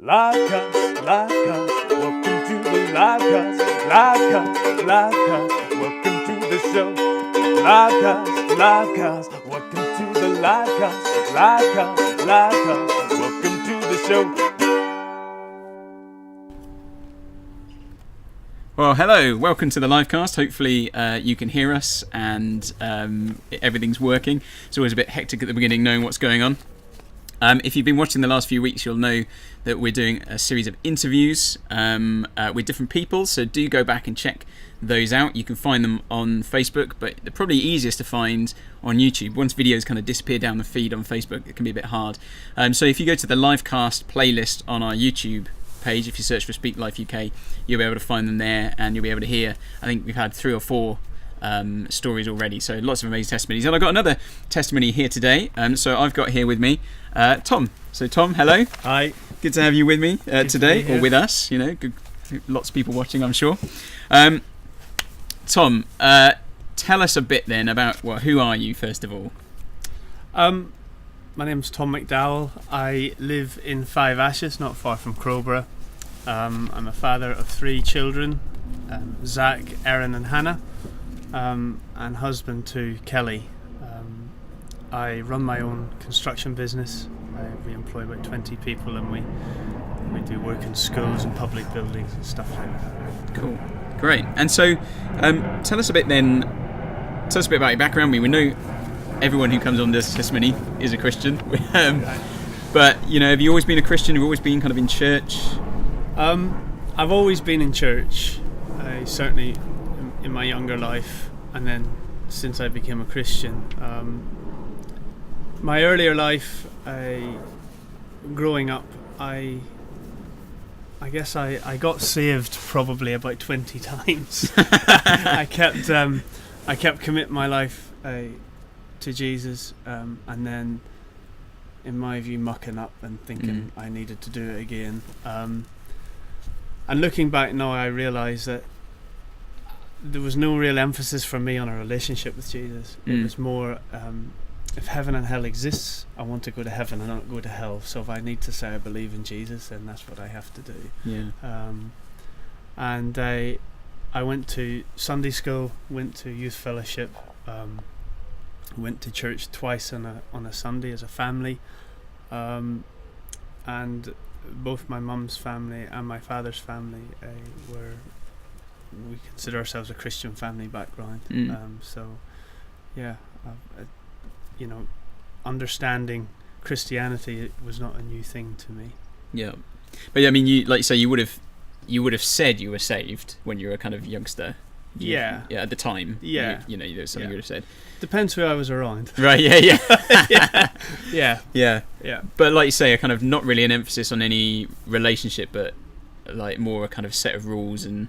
LIVEcast, LIVEcast, welcome to the LIVEcast, LIVEcast, LIVEcast, welcome to the show. LIVEcast, LIVEcast, welcome to the LIVEcast, LIVEcast, LIVEcast, welcome to the show. Well, hello, welcome to the LIVEcast. Hopefully you can hear us and everything's working. It's always a bit hectic at the beginning knowing what's going on. If you've been watching the last few weeks, you'll know that we're doing a series of interviews with different people, so do go back and check those out. You can find them on Facebook, but they're probably easiest to find on YouTube. Once videos kind of disappear down the feed on Facebook, it can be a bit hard. So if you go to the LIVEcast playlist on our YouTube page, if you search for Speak Life UK, you'll be able to find them there, and you'll be able to hear, I think we've had 3 or 4 stories already, so lots of amazing testimonies. And I've got another testimony here today, so I've got here with me Tom. So Tom, hello. Hi. Good to have you with me today, or with us, you know, good, lots of people watching, I'm sure. Tom, tell us a bit then about, well, who are you first of all? My name's Tom McDowell. I live in Five Ashes, not far from Crowborough. I'm a father of 3 children, Zach, Erin and Hannah, and husband to Kelly. I run my own construction business. We employ about 20 people, and we do work in schools and public buildings and stuff like that. Cool, great. And so tell us a bit about your background. We know everyone who comes on this testimony is a Christian, but you know, have you always been a Christian? Have you always been kind of in church? I've always been in church. I certainly in my younger life, and then since I became a Christian. My earlier life, growing up, I guess I got saved probably about 20 times. I kept committing my life to Jesus, and then, in my view, mucking up and thinking I needed to do it again. And looking back now, I realise that there was no real emphasis for me on a relationship with Jesus. It was more, if heaven and hell exists, I want to go to heaven and not go to hell. So if I need to say I believe in Jesus, then that's what I have to do. Yeah. And I went to Sunday school, went to youth fellowship, went to church twice on a Sunday as a family, and both my mum's family and my father's family we consider ourselves a Christian family background. So yeah, you know, understanding Christianity was not a new thing to me. Yeah, but I mean, you, like you say, you would have said you were saved when you were a kind of youngster. Yeah, at the time. Yeah, you know, there's something you would have said. Depends who I was around. Right. Yeah. Yeah. But like you say, a kind of not really an emphasis on any relationship, but like more a kind of set of rules and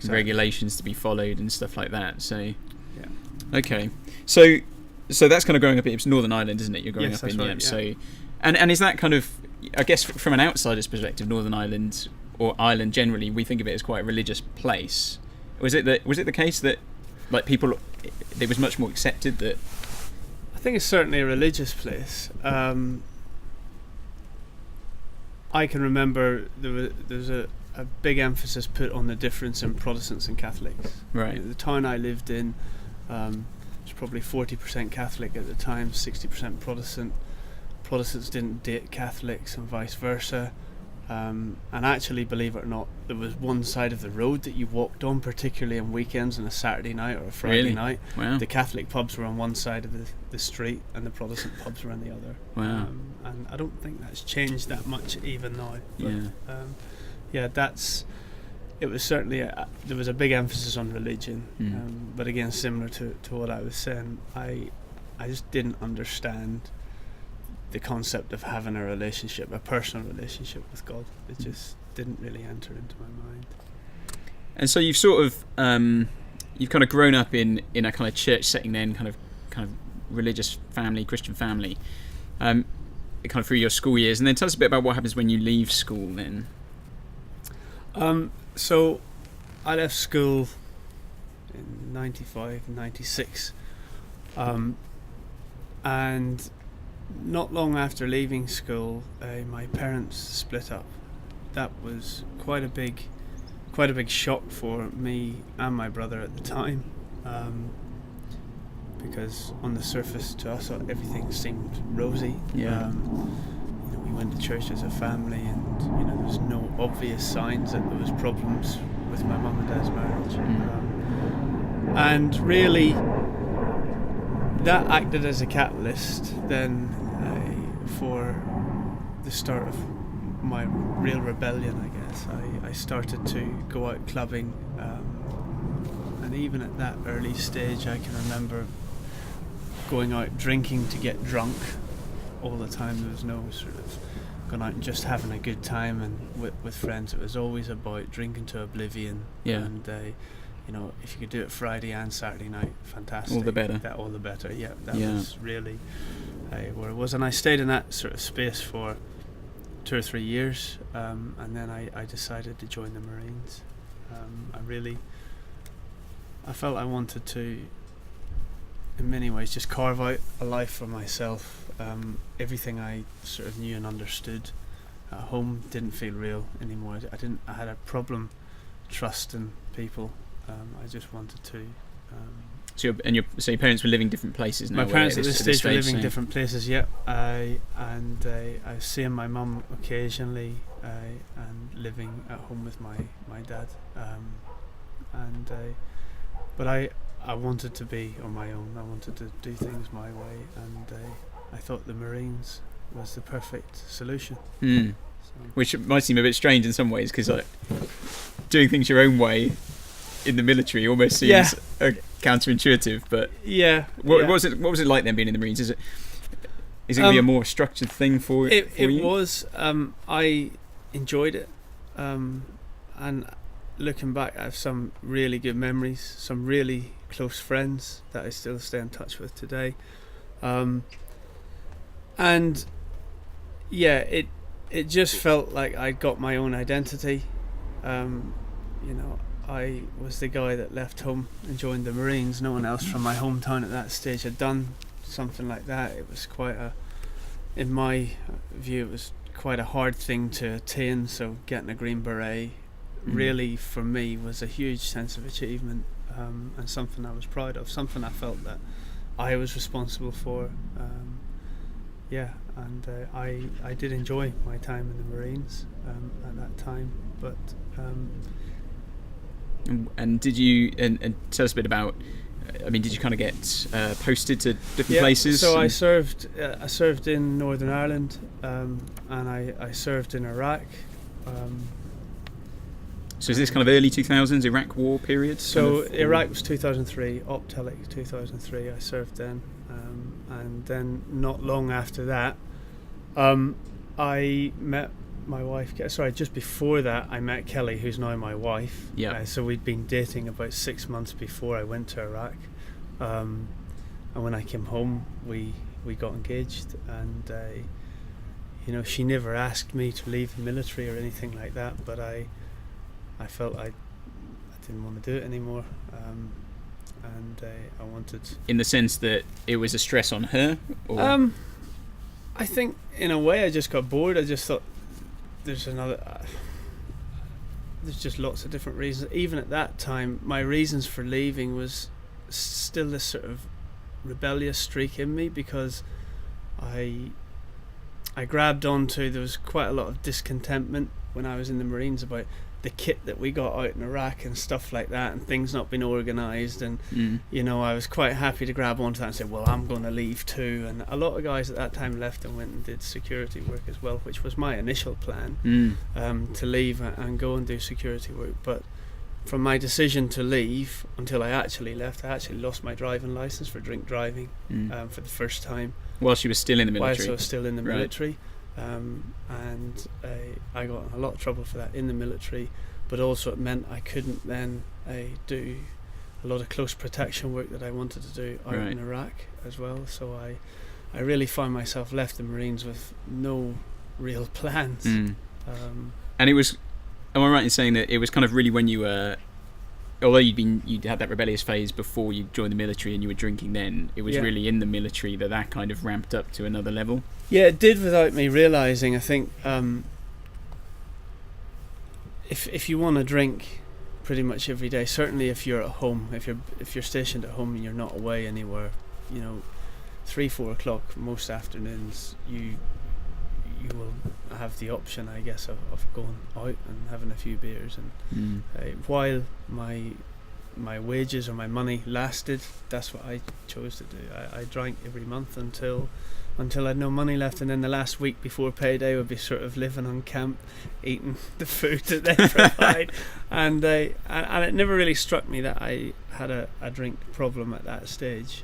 regulations to be followed and stuff like that. So yeah. Okay. So that's kind of growing up. It's Northern Ireland, isn't it? You're growing up in. Right, yeah. So, and is that kind of, I guess, from an outsider's perspective, Northern Ireland or Ireland generally, we think of it as quite a religious place. Was it the case that, like, people, it was much more accepted that? I think it's certainly a religious place. I can remember there was a big emphasis put on the difference in Protestants and Catholics. Right. You know, the town I lived in was probably 40% Catholic at the time, 60% Protestant. Protestants didn't date Catholics and vice versa. And actually, believe it or not, there was one side of the road that you walked on, particularly on weekends on a Saturday night or a Friday night. Wow. The Catholic pubs were on one side of the street and the Protestant pubs were on the other. Wow. And I don't think that's changed that much even now. But, it was certainly, there was a big emphasis on religion. But again, similar to what I was saying, I just didn't understand the concept of having a relationship, a personal relationship with God. It just didn't really enter into my mind. And so you've sort of you've kind of grown up in a kind of church setting, then kind of religious family, Christian family, kind of through your school years, and then tell us a bit about what happens when you leave school then. So I left school in 95, 96, and not long after leaving school, my parents split up. That was quite a big shock for me and my brother at the time, because on the surface to us everything seemed rosy. Yeah. We went to church as a family, and there was no obvious signs that there was problems with my mum and dad's marriage. And really, that acted as a catalyst then for the start of my real rebellion, I guess. I started to go out clubbing, and even at that early stage I can remember going out drinking to get drunk all the time. There was no sort of going out and just having a good time and with friends. It was always about drinking to oblivion. Yeah. And if you could do it Friday and Saturday night, fantastic. All the better. All the better. Yeah, that was really where it was. And I stayed in that sort of space for 2 or 3 years, and then I decided to join the Marines. I felt I wanted to, in many ways, just carve out a life for myself. Everything I sort of knew and understood at home didn't feel real anymore. I had a problem trusting people. I just wanted to. So your parents were living different places now? My parents at this stage were living so. different places. Yeah, I was seeing my mum occasionally, and living at home with my dad. But I wanted to be on my own. I wanted to do things my way, and I thought the Marines was the perfect solution. So. Which might seem a bit strange in some ways, because doing things your own way in the military almost seems counterintuitive. But what was it like then being in the Marines? Is it going to be a more structured thing for you? It was. I enjoyed it, and looking back, I have some really good memories, some really close friends that I still stay in touch with today. And yeah, it just felt like I got my own identity. I was the guy that left home and joined the Marines. No one else from my hometown at that stage had done something like that. It was in my view, it was quite a hard thing to attain. So getting a Green Beret really, for me, was a huge sense of achievement, and something I was proud of, something I felt that I was responsible for. I did enjoy my time in the Marines at that time, but and did you and tell us a bit about, did you kind of get posted to different places? So I served in Northern Ireland, and I served in Iraq. So is this kind of early 2000s Iraq war period? So Iraq was 2003, Optelic 2003. I served then, and then not long after that, I met my wife. Just before that, I met Kelly, who's now my wife. Yeah. So we'd been dating about 6 months before I went to Iraq, and when I came home, we got engaged, and she never asked me to leave the military or anything like that, but I felt I didn't want to do it anymore, and I wanted. In the sense that it was a stress on her, or? I think in a way I just got bored. I just thought there's just lots of different reasons. Even at that time, my reasons for leaving was still this sort of rebellious streak in me, because I grabbed onto, there was quite a lot of discontentment when I was in the Marines about the kit that we got out in Iraq and stuff like that, and things not being organised, and I was quite happy to grab onto that and say, well, I'm going to leave too. And a lot of guys at that time left and went and did security work as well, which was my initial plan, to leave and go and do security work. But from my decision to leave until I actually left, I actually lost my driving licence for drink driving for the first time. While she was still in the military? While I was still in the military. And I got in a lot of trouble for that in the military, but also it meant I couldn't then do a lot of close protection work that I wanted to do out in Iraq as well. So I really found myself left the Marines with no real plans. And it was, am I right in saying that it was kind of really when you were although you'd had that rebellious phase before you joined the military and you were drinking then, it was really in the military that kind of ramped up to another level. Yeah, it did without me realising. I think if you want to drink pretty much every day, certainly if you're at home, if you're stationed at home and you're not away anywhere, 3-4 o'clock most afternoons, you will have the option, I guess, of going out and having a few beers. And while my wages or my money lasted, that's what I chose to do. I drank every month until I had no money left, and then the last week before payday would be sort of living on camp, eating the food that they provide. And it never really struck me that I had a drink problem at that stage.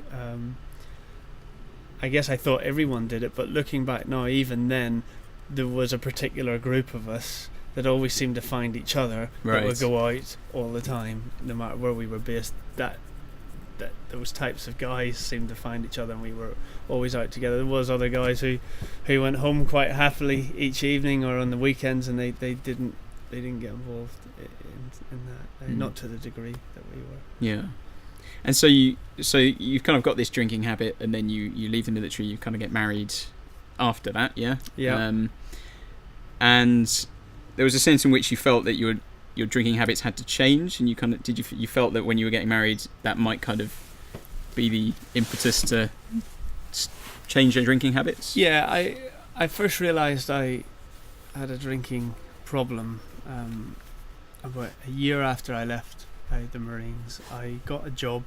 I guess I thought everyone did it, but looking back now, even then, there was a particular group of us that always seemed to find each other, that would go out all the time, no matter where we were based. That those types of guys seemed to find each other, and we were always out together. There was other guys who went home quite happily each evening or on the weekends, and they didn't get involved in that, not to the degree that we were. Yeah. And so you've kind of got this drinking habit, and then you leave the military, you kind of get married after that, yeah? Yeah. And there was a sense in which you felt that your drinking habits had to change, and you felt that when you were getting married, that might kind of be the impetus to change your drinking habits? Yeah, I first realised I had a drinking problem about a year after I left the Marines. I got a job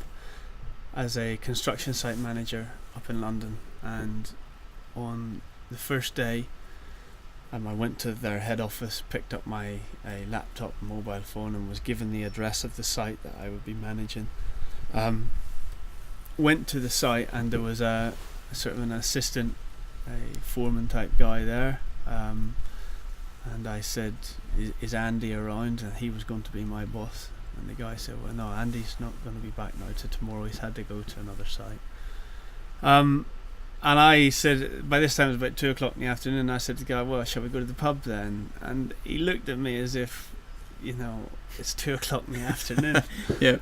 as a construction site manager up in London, and on the first day I went to their head office, picked up my laptop and mobile phone, and was given the address of the site that I would be managing. Went to the site, and there was a sort of an assistant, a foreman type guy there, and I said, is Andy around? And he was going to be my boss. And the guy said, well, no, Andy's not going to be back now till tomorrow. He's had to go to another site. And I said, by this time it was about 2 o'clock in the afternoon, and I said to the guy, well, shall we go to the pub then? And he looked at me as if, it's 2 o'clock in the afternoon. Yeah.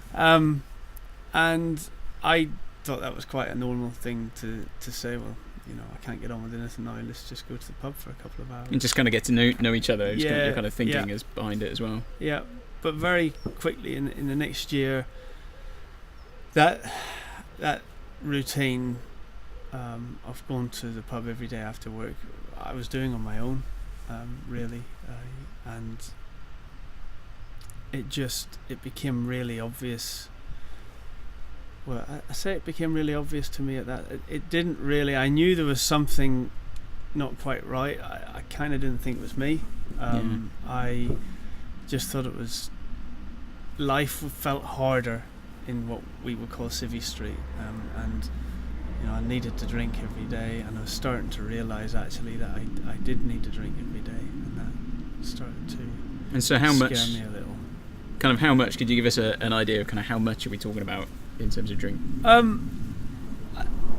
And I thought that was quite a normal thing to say, well, I can't get on with anything now, let's just go to the pub for a couple of hours. And just kind of get to know each other. Your kind of thinking is behind it as well. Yeah. But very quickly in the next year, that routine of going to the pub every day after work, I was doing on my own, really, and it became really obvious. Well, I say it became really obvious to me at that. It didn't really. I knew there was something not quite right. I kind of didn't think it was me. I just thought it was. Life felt harder in what we would call Civvy Street, and I needed to drink every day, and I was starting to realise actually that I did need to drink every day, and that started to scare me a little. Kind of how much? Could you give us an idea of kind of how much are we talking about in terms of drink?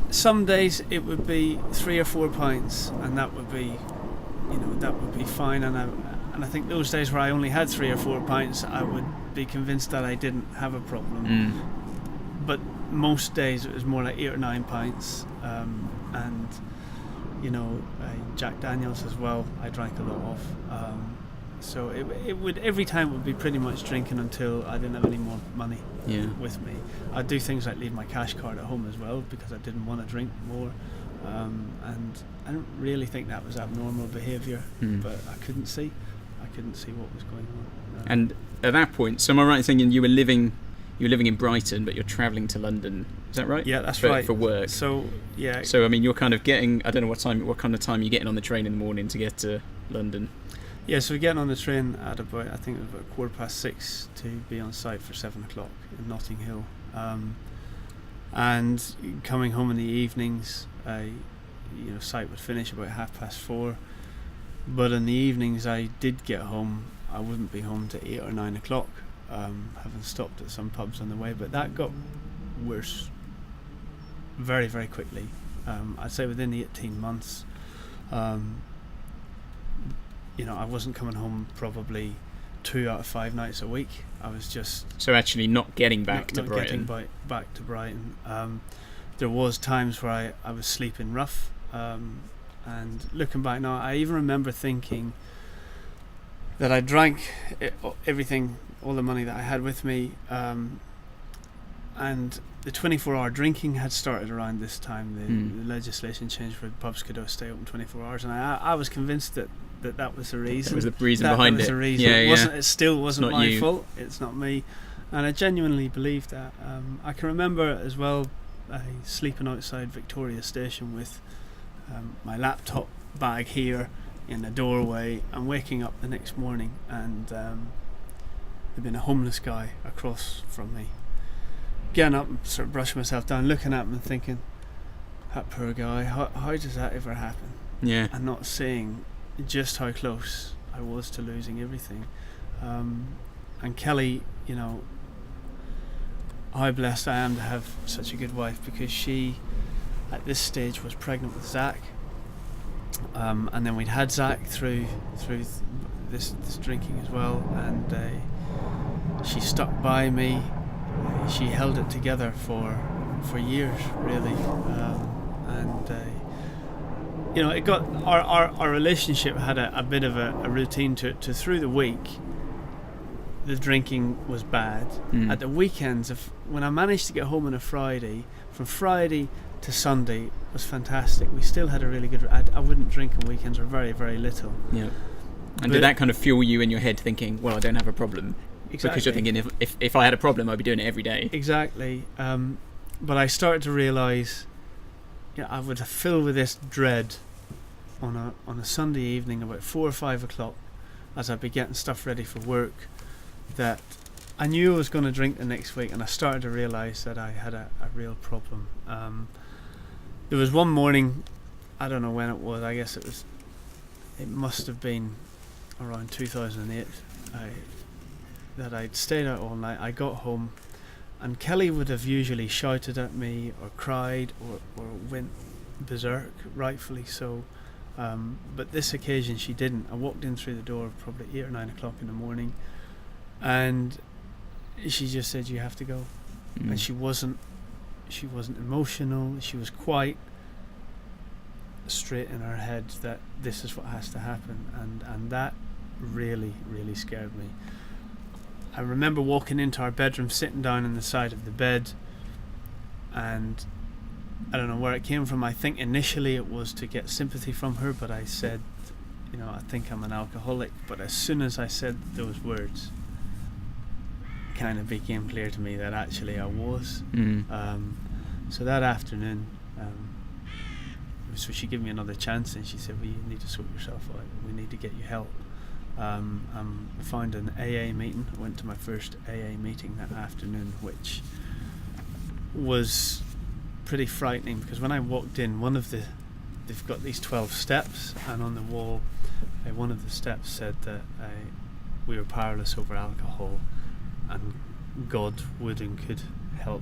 Some days it would be 3 or 4 pints, and that would be fine, and I think those days where I only had 3 or 4 pints, I would be convinced that I didn't have a problem. But most days it was more like 8 or 9 pints, and Jack Daniels as well, I drank a lot of. So it would every time it would be pretty much drinking until I didn't have any more money with me. I'd do things like leave my cash card at home as well, because I didn't want to drink more, and I don't really think that was abnormal behaviour, but I couldn't see what was going on. And at that point, so am I right in thinking you were living in Brighton, but you're travelling to London? Is that right? Yeah, that's right. For work. So yeah. So I mean, you're kind of getting. I don't know what kind of time you're getting on the train in the morning to get to London. Yeah, so we're getting on the train at about, I think it was about 6:15 to be on site for 7 o'clock in Notting Hill, and coming home in the evenings. Site would finish about 4:30. But in the evenings I did get home, I wouldn't be home to 8 or 9 o'clock, having stopped at some pubs on the way. But that got worse very, very quickly. I'd say within the 18 months, I wasn't coming home probably 2 out of 5 nights a week. I was just So actually not getting back to Brighton. back to Brighton. There was times where I was sleeping rough, and looking back now, I even remember thinking that I drank everything, all the money that I had with me, and the 24-hour drinking had started around this time. The legislation changed where pubs could stay open 24 hours, and I was convinced that was the reason. That was the reason behind it. That was the reason. It still wasn't my fault. It's not me, and I genuinely believed that. I can remember as well sleeping outside Victoria Station with my laptop bag here in the doorway, and waking up the next morning, and there'd been a homeless guy across from me. Getting up and sort of brushing myself down, looking at him and thinking, that poor guy, how does that ever happen? Yeah. And not seeing just how close I was to losing everything. And Kelly, you know, how blessed I am to have such a good wife, because she, at this stage, was pregnant with Zach. And then we'd had Zach through this drinking as well, and she stuck by me. She held it together for years, really, and you know, it got our relationship had a bit of a routine to it. To through the week, the drinking was bad. At the weekends, when I managed to get home on a Friday, from Friday to Sunday was fantastic. We still had a really good. I wouldn't drink on weekends, or very, very little. Yeah. And did that kind of fuel you in your head, thinking, well, I don't have a problem? Exactly. Because you're thinking, if I had a problem, I'd be doing it every day. Exactly. But I started to realise, I would fill with this dread on a Sunday evening about 4 or 5 o'clock, as I'd be getting stuff ready for work, that I knew I was going to drink the next week, and I started to realise that I had a real problem. There was one morning, I don't know when it was, I guess it must have been around 2008, that I'd stayed out all night. I got home, and Kelly would have usually shouted at me or cried or went berserk, rightfully so, but this occasion she didn't. I walked in through the door probably 8 or 9 o'clock in the morning, and she just said, you have to go. And she wasn't emotional. She was quite straight in her head that this is what has to happen, and that really, really scared me. I remember walking into our bedroom, sitting down on the side of the bed, and I don't know where it came from. I think initially it was to get sympathy from her, but I said, I think I'm an alcoholic. But as soon as I said those words, it kind of became clear to me that actually I was. So that afternoon, so she gave me another chance, and she said, well, you need to sort yourself out. We need to get you help. I found an AA meeting. I went to my first AA meeting that afternoon, which was pretty frightening, because when I walked in, they've got these 12 steps, and on the wall, one of the steps said that we were powerless over alcohol, and God would and could help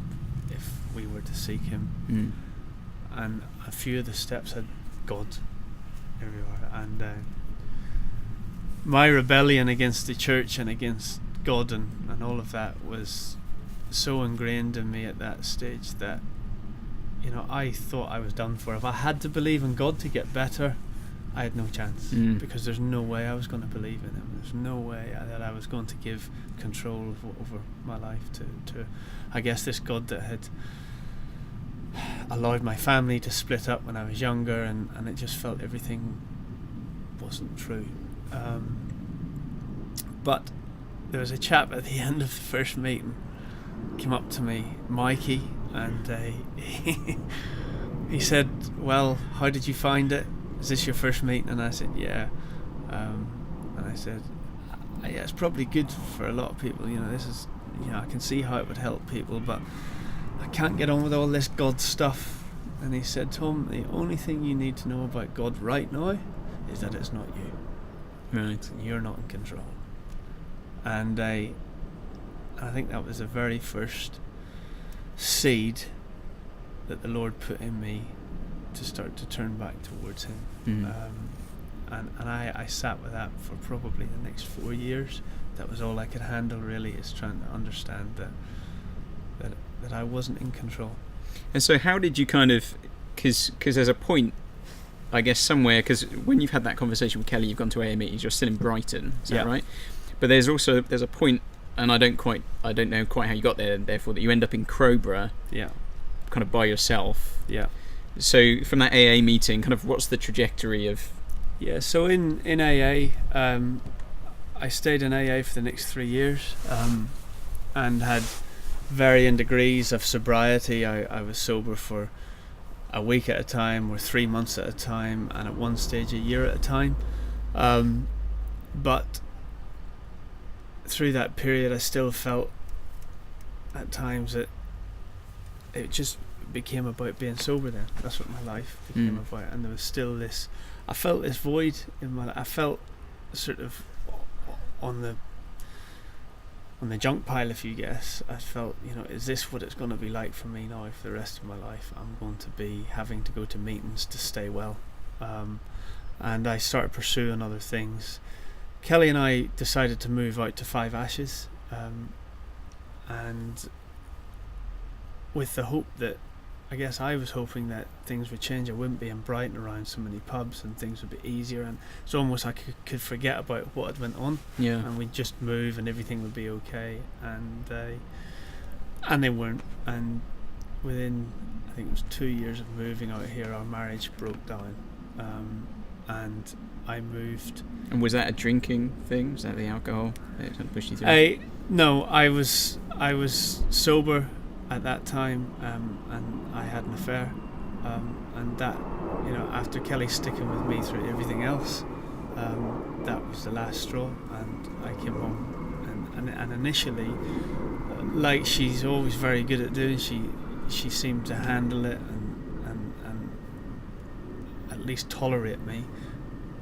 if we were to seek Him. And a few of the steps had God everywhere, and my rebellion against the church and against God and all of that was so ingrained in me at that stage that I thought I was done for. If I had to believe in God to get better, I had no chance, because there's no way I was going to believe in Him. There's no way that I was going to give control over my life to I guess, this God that had allowed my family to split up when I was younger, and it just felt everything wasn't true. But there was a chap at the end of the first meeting came up to me, Mikey, and he said, well, how did you find it? Is this your first meeting? And I said, yeah. And I said, yeah, it's probably good for a lot of people. This is, I can see how it would help people, but I can't get on with all this God stuff. And he said, Tom, the only thing you need to know about God right now is that it's not you. Right. You're not in control. And I think that was the very first seed that the Lord put in me to start to turn back towards Him. and I sat with that for probably the next 4 years. That was all I could handle, really, is trying to understand that I wasn't in control. And so how did you kind of, because there's a point, I guess, somewhere, because when you've had that conversation with Kelly, you've gone to AA meetings, you're still in Brighton, is that right? But there's a point, and I don't know quite how you got there, therefore, that you end up in Crowborough, kind of by yourself. Yeah. So from that AA meeting, kind of what's the trajectory of... Yeah, so in AA, I stayed in AA for the next 3 years, and had varying degrees of sobriety. I was sober for a week at a time, or 3 months at a time, and at one stage a year at a time. But through that period, I still felt at times that it just became about being sober then. That's what my life became about. And there was still this, I felt this void in my life. I felt sort of on the junk pile, if you guess. I felt, is this what it's going to be like for me now for the rest of my life? I'm going to be having to go to meetings to stay well. And I started pursuing other things. Kelly and I decided to move out to Five Ashes, and with the hope that, I guess I was hoping that things would change. I wouldn't be in Brighton around so many pubs, and things would be easier, and it's almost like I could forget about what had went on, and we'd just move and everything would be okay, and they weren't. And within, I think it was 2 years of moving out here, our marriage broke down, and I moved. And was that a drinking thing? Was that the alcohol that pushed you through? No, I was sober at that time, and I had an affair, and that, after Kelly sticking with me through everything else, that was the last straw. And I came home, and initially, like she's always very good at doing, she seemed to handle it and at least tolerate me.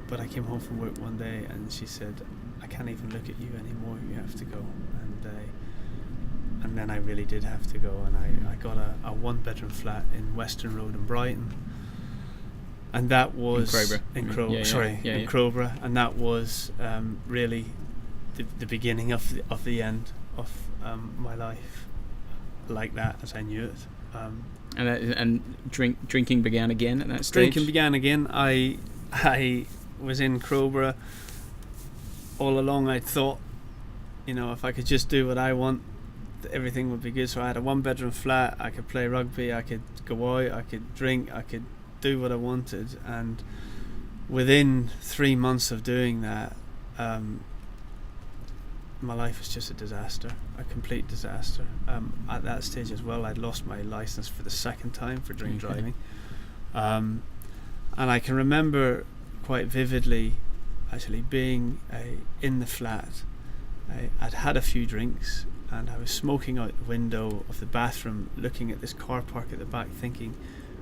But I came home from work one day and she said, I can't even look at you anymore, you have to go. And then I really did have to go, and I got a one-bedroom flat in Western Road in Brighton, and that was in Crowborough, and that was really the beginning of the end of my life, like that, as I knew it. And drinking began again at that stage? Drinking began again. I was in Crowborough. All along I thought, if I could just do what I want, everything would be good. So I had a one-bedroom flat, I could play rugby, I could go out, I could drink, I could do what I wanted. And within 3 months of doing that, my life was just a disaster, a complete disaster. At that stage as well, I'd lost my license for the second time for drink driving. And I can remember quite vividly actually being in the flat. I'd had a few drinks, and I was smoking out the window of the bathroom, looking at this car park at the back, thinking,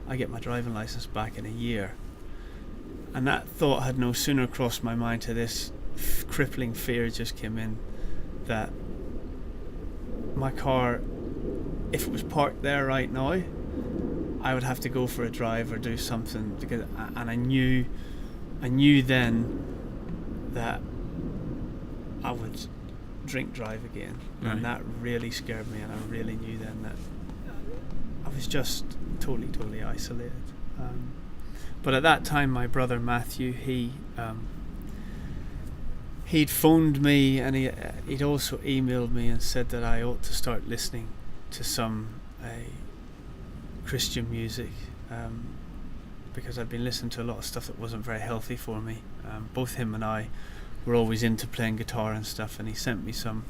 I get my driving license back in a year. And that thought had no sooner crossed my mind to this crippling fear just came in, that my car, if it was parked there right now, I would have to go for a drive or do something, because I knew then that I would drink drive again, and that really scared me, and I really knew then that I was just totally isolated. But at that time, my brother Matthew, he'd phoned me, and he'd also emailed me and said that I ought to start listening to some Christian music, because I'd been listening to a lot of stuff that wasn't very healthy for me. Both him and I were always into playing guitar and stuff, and he sent me some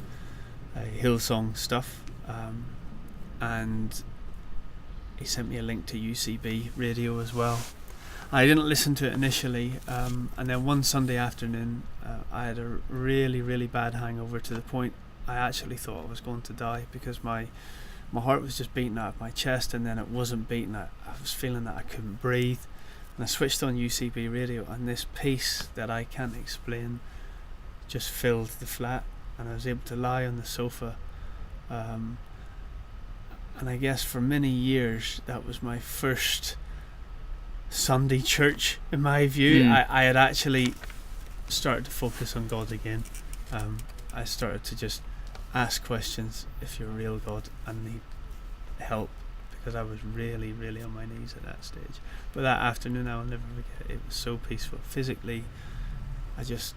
Hillsong stuff, and he sent me a link to UCB radio as well. I didn't listen to it initially, and then one Sunday afternoon I had a really bad hangover, to the point I actually thought I was going to die, because my heart was just beating out of my chest, and then it wasn't beating. I was feeling that I couldn't breathe, and I switched on UCB radio, and this peace that I can't explain just filled the flat, and I was able to lie on the sofa, and I guess for many years that was my first Sunday church in my view. I had actually started to focus on God again. I started to just ask questions. If you're a real God, I need help, because I was really, really on my knees at that stage. But that afternoon, I'll never forget. It was so peaceful. Physically, it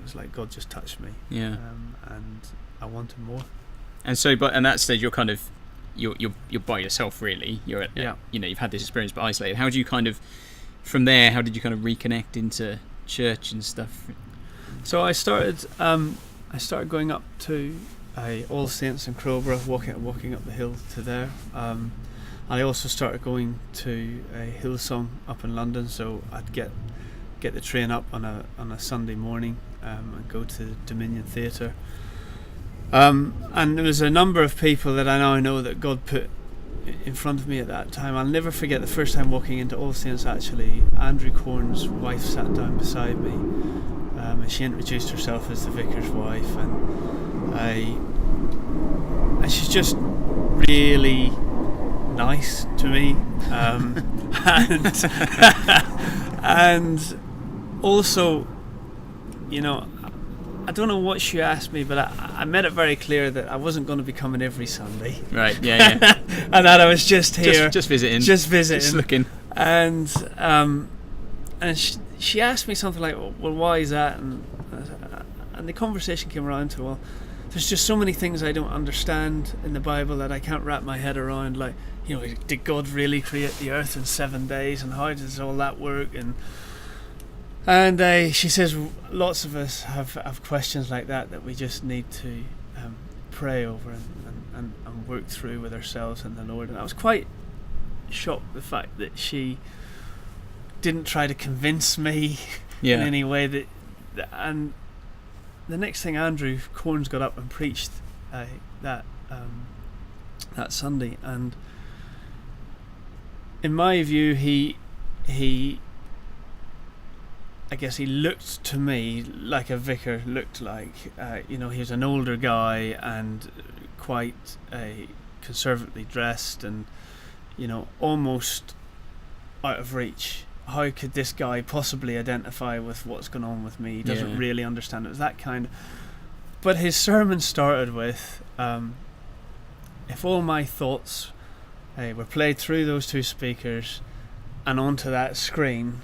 was like God just touched me. Yeah. And I wanted more. And so, but at that stage, you're kind of you're by yourself, really. You're at, yeah. You've had this experience, but isolated. How do you kind of, from there, how did you kind of reconnect into church and stuff? So I started going up to All Saints in Crowborough, walking up the hill to there. I also started going to Hillsong up in London, so I'd get the train up on a Sunday morning and go to the Dominion Theatre. And there was a number of people that I now know that God put in front of me at that time. I'll never forget the first time walking into All Saints. Actually, Andrew Corn's wife sat down beside me, and she introduced herself as the vicar's wife, and she's just really nice to me, and also, I don't know what she asked me, but I made it very clear that I wasn't going to be coming every Sunday. Right, yeah. And that I was just here. Just visiting. Just looking. And she asked me something like, well, why is that? And the conversation came around to, well, there's just so many things I don't understand in the Bible that I can't wrap my head around. Like, did God really create the earth in 7 days? And how does all that work? And she says lots of us have questions like that we just need to pray over and work through with ourselves and the Lord. And I was quite shocked the fact that she didn't try to convince me in any way. And the next thing, Andrew Corns got up and preached that Sunday, and in my view, he I guess he looked to me like a vicar looked like. He was an older guy and quite conservatively dressed, and almost out of reach. How could this guy possibly identify with what's going on with me? He doesn't really understand. It was that kind of... But his sermon started with, if all my thoughts were played through those two speakers and onto that screen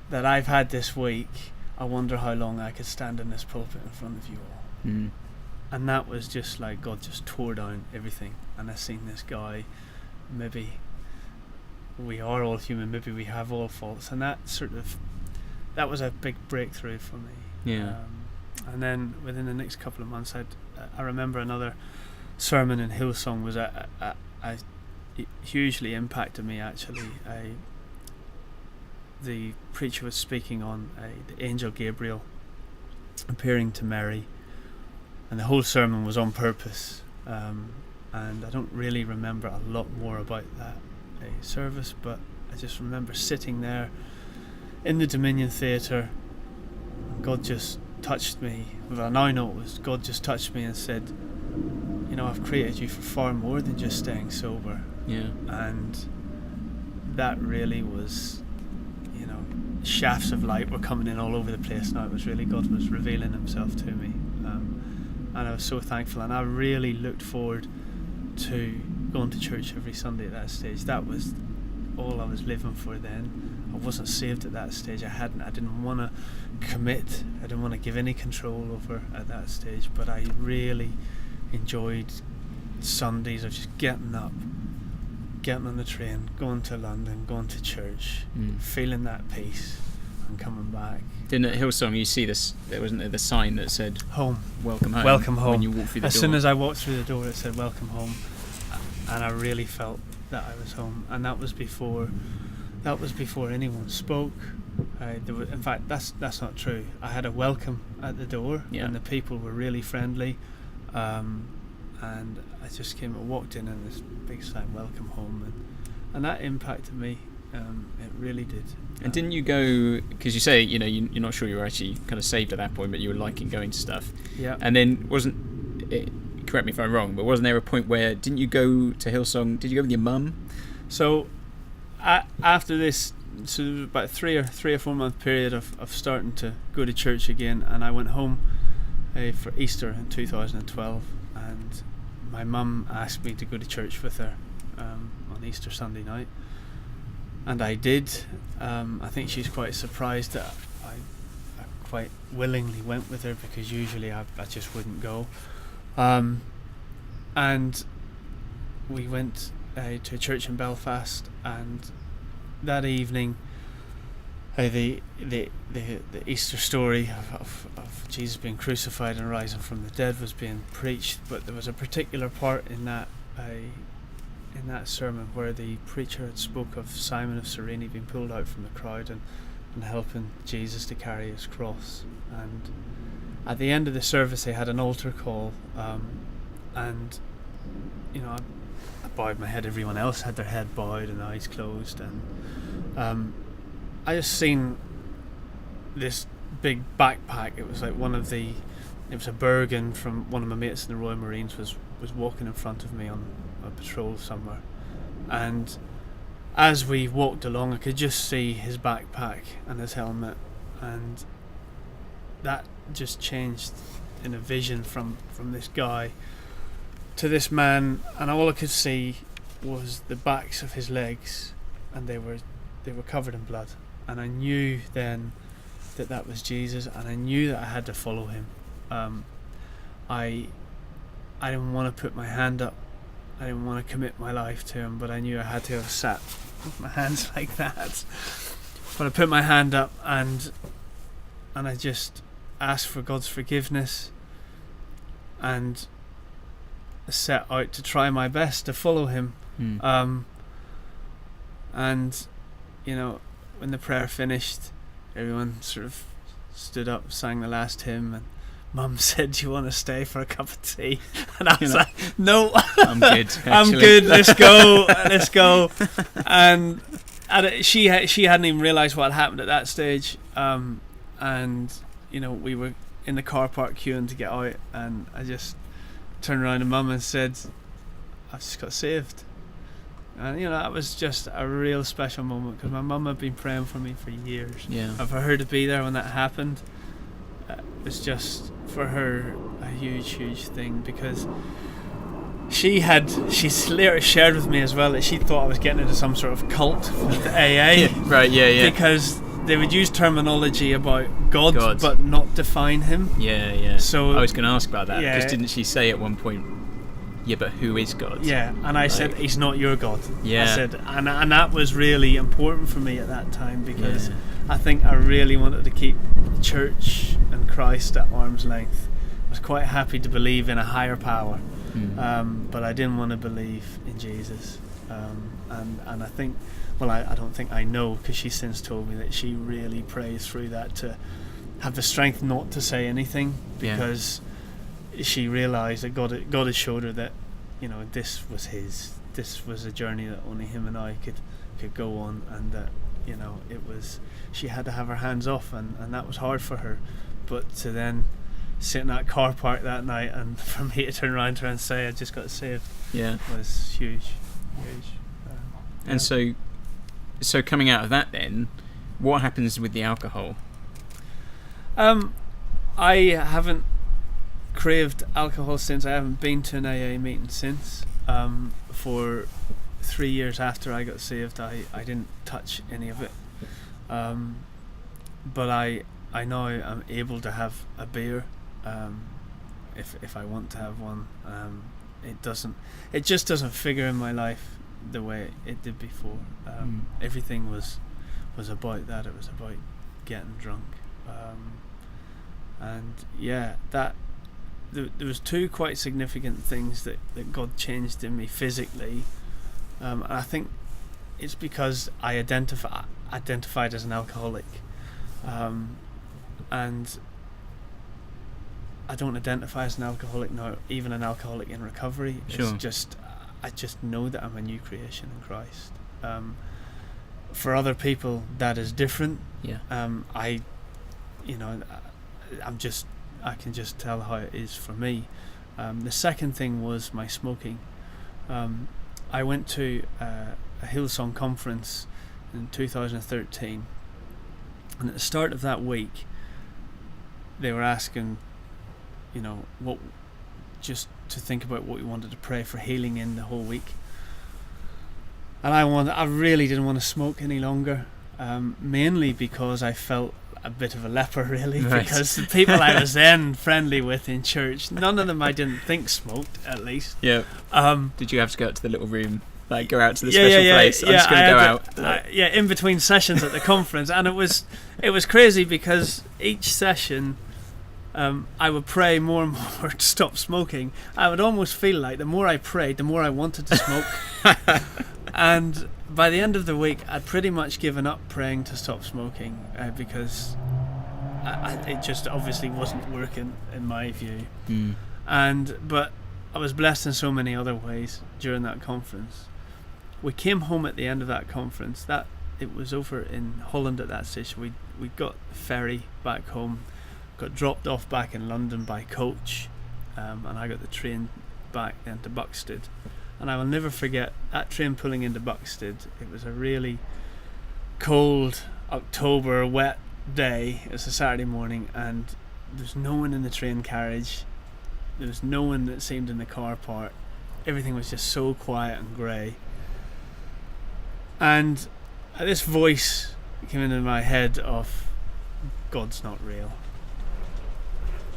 that I've had this week, I wonder how long I could stand in this pulpit in front of you all. Mm. And that was just like God just tore down everything. And I seen this guy, maybe we are all human, maybe we have all faults, and that that was a big breakthrough for me. Yeah. And then within the next couple of months, I remember another sermon in Hillsong was it hugely impacted me actually. The preacher was speaking on the angel Gabriel appearing to Mary, and the whole sermon was on purpose, and I don't really remember a lot more about that service, but I just remember sitting there in the Dominion Theatre, and God just touched me. Well, I now know it was God just touched me and said, I've created you for far more than just staying sober. Yeah. And that really was, shafts of light were coming in all over the place now. It was really God was revealing himself to me, and I was so thankful, and I really looked forward to going to church every Sunday at that stage. That was all I was living for then. I wasn't saved at that stage. I didn't want to commit. I didn't want to give any control over at that stage, but I really enjoyed Sundays of just getting up, getting on the train, going to London, going to church, feeling that peace, and coming back. Didn't at Hillsong you see this? There wasn't the sign that said "Home, welcome home." Welcome home. When you walk through the door. As soon as I walked through the door, it said "Welcome home," and I really felt that I was home. And that was before anyone spoke. In fact, that's not true. I had a welcome at the door, and the people were really friendly. And I just walked in, and this big sign, "Welcome home," and that impacted me. It really did. And didn't you go, because you say you're not sure you were actually kind of saved at that point, but you were liking going to stuff. Yeah. And then correct me if I'm wrong, but wasn't there a point where didn't you go to Hillsong? Did you go with your mum? So after this so there was about a 3 or 4 month period of starting to go to church again, and I went home for Easter in 2012, and my mum asked me to go to church with her on Easter Sunday night, and I did. I think she's quite surprised that I quite willingly went with her, because usually I just wouldn't go. And we went to a church in Belfast, and that evening the Easter story of Jesus being crucified and rising from the dead was being preached, but there was a particular part in that sermon where the preacher had spoke of Simon of Cyrene being pulled out from the crowd and helping Jesus to carry his cross. And at the end of the service they had an altar call, and I bowed my head. Everyone else had their head bowed and eyes closed, and I just seen this big backpack. It was like it was a Bergen from one of my mates in the Royal Marines was walking in front of me on a patrol somewhere, and as we walked along I could just see his backpack and his helmet, and that just changed in a vision from this guy to this man, and all I could see was the backs of his legs, and they were covered in blood, and I knew then that was Jesus, and I knew that I had to follow him. I didn't want to put my hand up, I didn't want to commit my life to him, but I knew I had to have sat with my hands like that. But I put my hand up, and I just asked for God's forgiveness, and set out to try my best to follow him. And when the prayer finished, everyone sort of stood up, sang the last hymn, and Mum said, "Do you want to stay for a cup of tea?" And I was like, "No, I'm good. I'm good. Let's go." And she hadn't even realised what had happened at that stage. And we were in the car park queuing to get out, and I just turned around to Mum and said, "I've just got saved." And that was just a real special moment, because my mum had been praying for me for years. Yeah. And for her to be there when that happened, it was just for her a huge thing, because she later shared with me as well that she thought I was getting into some sort of cult with AA. Right, yeah. Because they would use terminology about God, but not define him. Yeah. So I was going to ask about that, because yeah. didn't she say at one point, yeah, but who is God? Yeah, and I said, he's not your God. Yeah. I said, and that was really important for me at that time, because I think I really wanted to keep church and Christ at arm's length. I was quite happy to believe in a higher power, but I didn't want to believe in Jesus. And I think, well, I don't think I know, because she's since told me that she really prays through that to have the strength not to say anything, because she realised that God had showed her that this was a journey that only him and I could go on, and that it was, she had to have her hands off, and that was hard for her. But to then sit in that car park that night, and for me to turn around to her and say I just got saved, was huge. And so coming out of that, then what happens with the alcohol? I haven't craved alcohol since. I haven't been to an AA meeting since. For 3 years after I got saved, I didn't touch any of it. But I now am able to have a beer if I want to have one. It just doesn't figure in my life the way it did before. Everything was about that. It was about getting drunk. And there was two quite significant things that God changed in me physically. And I think it's because I identified as an alcoholic, and I don't identify as an alcoholic now, even an alcoholic in recovery. Sure. It's just, I just know that I'm a new creation in Christ. For other people, that is different. Yeah. I can just tell how it is for me. The second thing was my smoking. I went to a Hillsong Conference in 2013, and at the start of that week, they were asking, what, just to think about what we wanted to pray for healing in the whole week. And I really didn't want to smoke any longer, mainly because I felt a bit of a leper, really, right. Because the people I was then friendly with in church, none of them I didn't think smoked, at least. Yeah. Did you have to go out to the little room, like go out to the special place? I'm just going to go out. In between sessions at the conference, and it was crazy because each session, I would pray more and more to stop smoking. I would almost feel like the more I prayed, the more I wanted to smoke. And by the end of the week, I'd pretty much given up praying to stop smoking because it just obviously wasn't working in my view. But I was blessed in so many other ways during that conference. We came home at the end of that conference. That it was over in Holland at that stage. We got the ferry back home, got dropped off back in London by coach, and I got the train back then to Buxted. And I will never forget that train pulling into Buxted. It was a really cold October wet day. It was a Saturday morning, and there's no one in the train carriage. There was no one that seemed in the car park. Everything was just so quiet and grey. And this voice came into my head of, God's not real.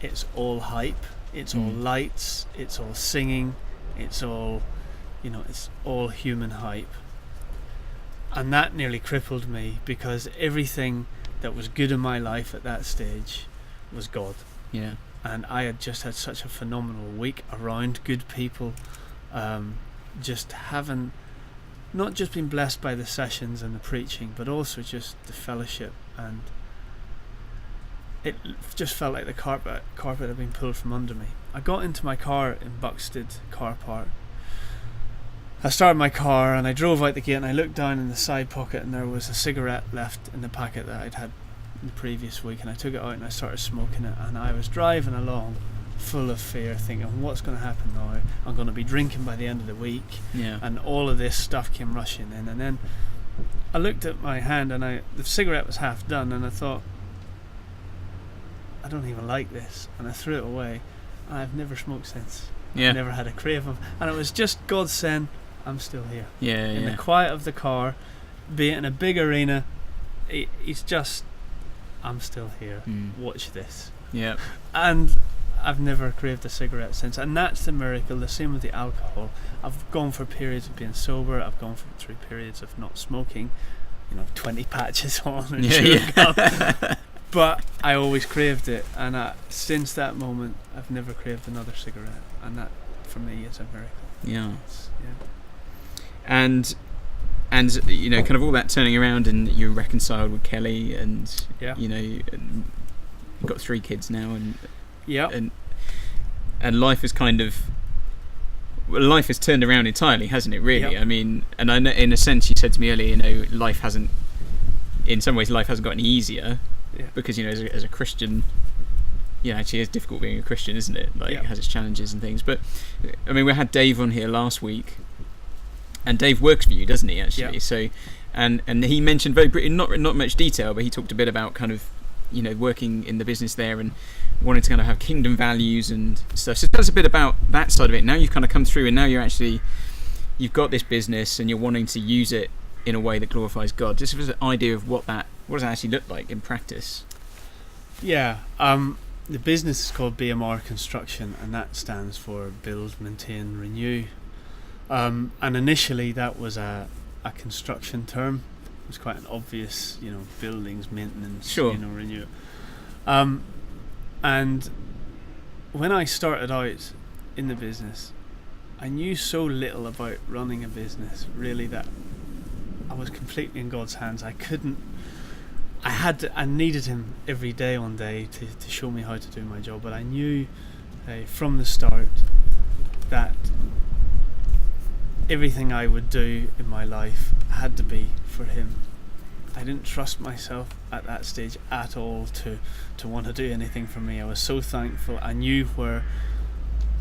It's all hype. It's all lights. It's all singing. It's all, it's all human hype. And that nearly crippled me because everything that was good in my life at that stage was God. Yeah. And I had just had such a phenomenal week around good people, just having not just been blessed by the sessions and the preaching, but also just the fellowship, and it just felt like the carpet had been pulled from under me. I got into my car in Buxted car park. I started my car and I drove out the gate, and I looked down in the side pocket and there was a cigarette left in the packet that I'd had the previous week, and I took it out and I started smoking it, and I was driving along full of fear, thinking, what's going to happen now? I'm going to be drinking by the end of the week. Yeah. And all of this stuff came rushing in, and then I looked at my hand and the cigarette was half done, and I thought, I don't even like this, and I threw it away, and I've never smoked since. Yeah. I've never had a craving, and it was just God saying, I'm still here. Yeah. In the quiet of the car, be it in a big arena, he's just, I'm still here. Watch this. Yeah. And I've never craved a cigarette since, and that's the miracle. The same with the alcohol. I've gone for periods of being sober. I've gone through periods of not smoking, 20 patches on and chewing gum. But I always craved it, and since that moment I've never craved another cigarette, and that for me is a miracle. Yeah. And kind of all that turning around, and you're reconciled with Kelly, and you've got 3 kids now, and life is life has turned around entirely, hasn't it? Really, I mean, and I know, in a sense, you said to me earlier, life hasn't got any easier, because as a Christian, actually it's difficult being a Christian, isn't it? Like, it has its challenges and things. But I mean, we had Dave on here last week, and Dave works for you, doesn't he? Actually, so and he mentioned very briefly, not much detail, but he talked a bit about kind of working in the business there and wanting to kind of have kingdom values and stuff. So tell us a bit about that side of it. Now you've kind of come through, and now you've got this business, and you're wanting to use it in a way that glorifies God. Just give us an idea of what does it actually look like in practice? The business is called BMR Construction, and that stands for Build, Maintain, Renew. And initially that was a construction term. It was quite an obvious, buildings, maintenance, renew. And when I started out in the business, I knew so little about running a business, really, that I was completely in God's hands. I needed him every day on day to show me how to do my job, but I knew from the start that everything I would do in my life had to be for him. I didn't trust myself at that stage at all to want to do anything for me. I was so thankful. I knew where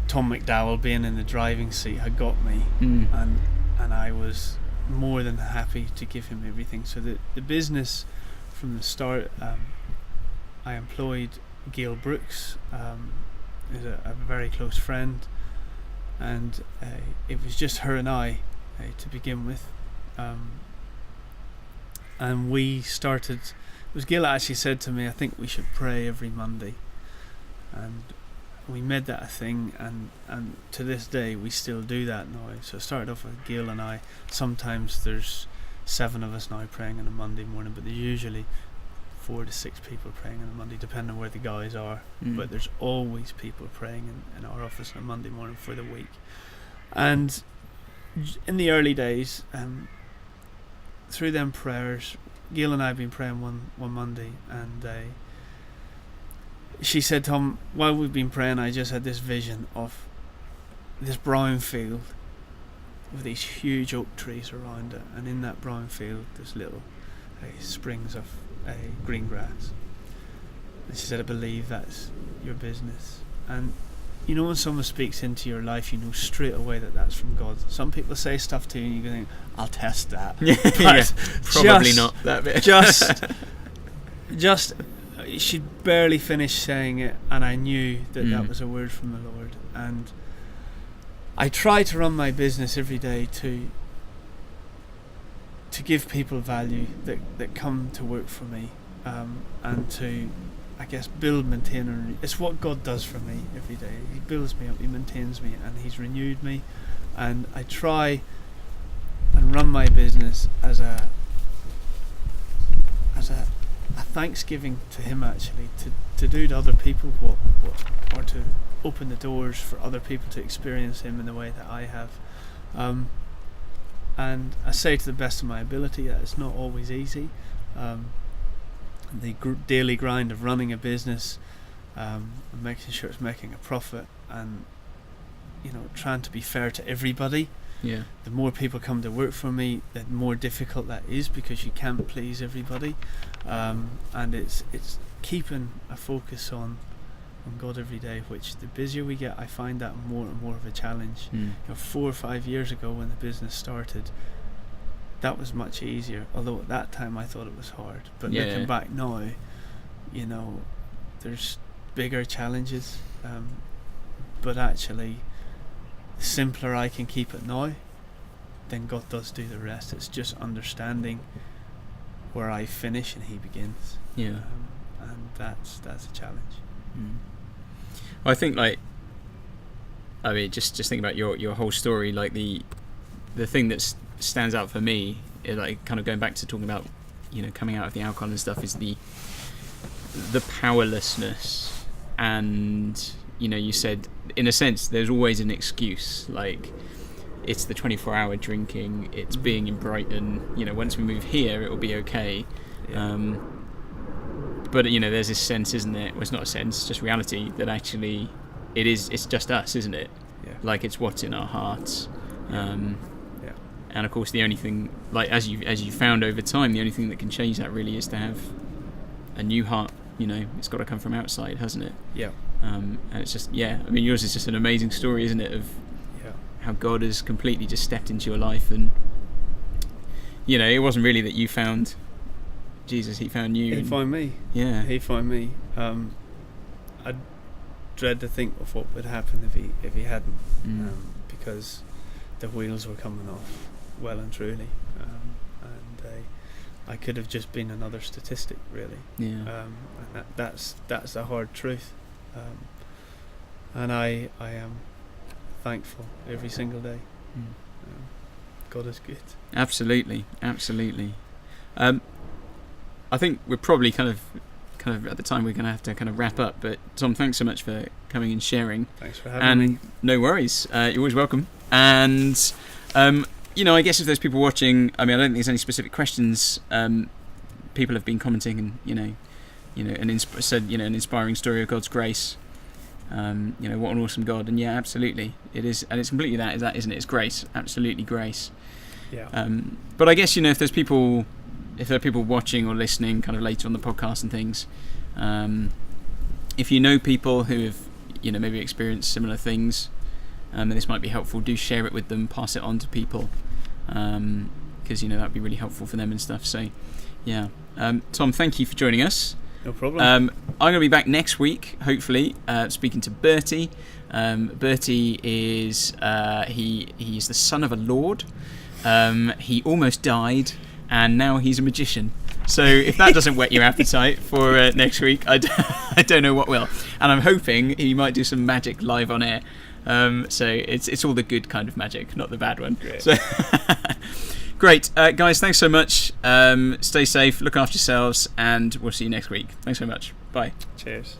Tom McDowell being in the driving seat had got me, and I was more than happy to give him everything. So the business from the start, I employed Gail Brooks, who's a very close friend, and it was just her and I to begin with, and we started. It was Gail that actually said to me, I think we should pray every Monday, and we made that a thing, and to this day we still do that now. So it started off with Gail and I. Sometimes there's 7 of us now praying on a Monday morning, but there's usually 4 to 6 people praying on a Monday, depending on where the guys are. But there's always people praying in our office on a Monday morning for the week. And in the early days, through them prayers, Gail and I have been praying one Monday, and she said, Tom, while we've been praying, I just had this vision of this brown field with these huge oak trees around it, and in that brown field there's little springs of green grass. And she said, I believe that's your business. And you know, when someone speaks into your life, you know straight away that that's from God. Some people say stuff to you and you think, I'll test that. Probably not that bit. just she'd barely finished saying it, and I knew that was a word from the Lord. And I try to run my business every day to give people value that come to work for me, and to, I guess, build, maintain, and it's what God does for me every day. He builds me up, He maintains me, and He's renewed me. And I try and run my business as a thanksgiving to Him, actually, to do to other people what or to open the doors for other people to experience Him in the way that I have. And I say to the best of my ability that it's not always easy. The daily grind of running a business, and making sure it's making a profit, and trying to be fair to everybody. Yeah. The more people come to work for me, the more difficult that is, because you can't please everybody, and it's keeping a focus on God every day. Which the busier we get, I find that more and more of a challenge. 4 or 5 years ago, when the business started, that was much easier. Although at that time I thought it was hard. But looking back now, there's bigger challenges. But actually, the simpler I can keep it now, then God does do the rest. It's just understanding where I finish and He begins. Yeah. And that's a challenge. Well, I think, just think about your whole story. Like the thing that stands out for me, like kind of going back to talking about, coming out of the alcohol and stuff, is the powerlessness. And you said, in a sense, there's always an excuse. Like, it's the 24-hour drinking, it's being in Brighton, once we move here it'll be okay. But there's this sense, isn't it? Well, it's not a sense, it's just reality, that actually it's just us, isn't it? Yeah. Like, it's what's in our hearts. And of course, the only thing, like, as you found over time, the only thing that can change that really is to have a new heart. It's got to come from outside, hasn't it? Yeah. And it's just, yours is just an amazing story, isn't it, of how God has completely just stepped into your life. And it wasn't really that you found Jesus, He found you. He found me. Yeah. He found me. I dread to think of what would happen if he hadn't, because the wheels were coming off well and truly, and I could have just been another statistic, really. Yeah. And that's the hard truth, and I am thankful every single day. God is good. Absolutely. I think we're probably kind of at the time we're going to have to kind of wrap up. But Tom, thanks so much for coming and sharing. Thanks for having me. No worries. You're always welcome. And I guess if there's people watching, I don't think there's any specific questions. People have been commenting, and said an inspiring story of God's grace. What an awesome God. And absolutely, it is, and it's completely that, isn't it? It's grace, absolutely grace. Yeah. But I guess if there are people watching or listening kind of later on the podcast and things, if you know people who have maybe experienced similar things, and this might be helpful, do share it with them, pass it on to people, because that'd be really helpful for them and stuff. So, yeah. Tom, thank you for joining us. No problem. I'm going to be back next week, hopefully, speaking to Bertie. Bertie is he's the son of a lord. He almost died, and now he's a magician. So if that doesn't whet your appetite for next week, I don't know what will. And I'm hoping he might do some magic live on air. So it's all the good kind of magic, not the bad one. Great. So great, guys. Thanks so much. Stay safe, look after yourselves, and we'll see you next week. Thanks so much. Bye. Cheers.